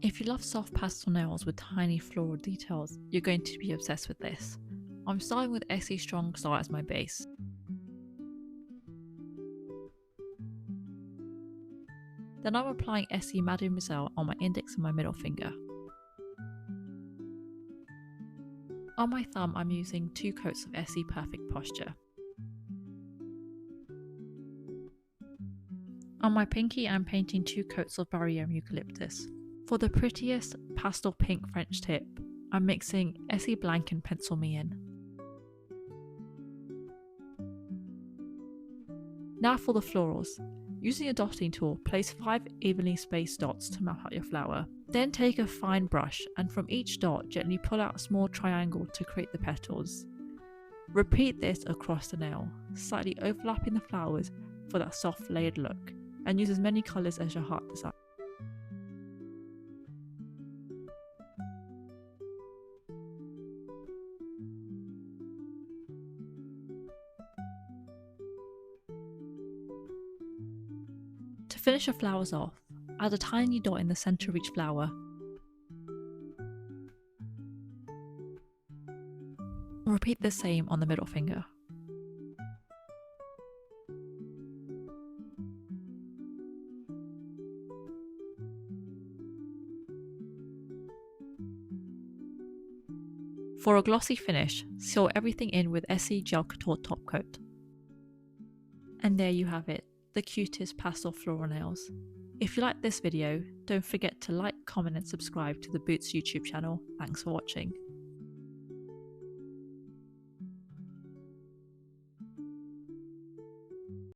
If you love soft pastel nails with tiny floral details, you're going to be obsessed with this. I'm starting with Essie Strong Star as my base. Then I'm applying Essie Mademoiselle on my index and my middle finger. On my thumb, I'm using 2 coats of Essie Perfect Posture. On my pinky, I'm painting 2 coats of Barrium Eucalyptus. For the prettiest pastel pink French tip, I'm mixing Essie Blank and Pencil Me In. Now for the florals. Using a dotting tool, place 5 evenly spaced dots to map out your flower. Then take a fine brush and from each dot gently pull out a small triangle to create the petals. Repeat this across the nail, slightly overlapping the flowers for that soft layered look, and use as many colours as your heart desires. To finish your flowers off, add a tiny dot in the centre of each flower. Repeat the same on the middle finger. For a glossy finish, seal everything in with Essie Gel Couture top coat. And there you have it, the cutest pastel floral nails. If you liked this video, don't forget to like, comment and subscribe to the Boots YouTube channel. Thanks for watching.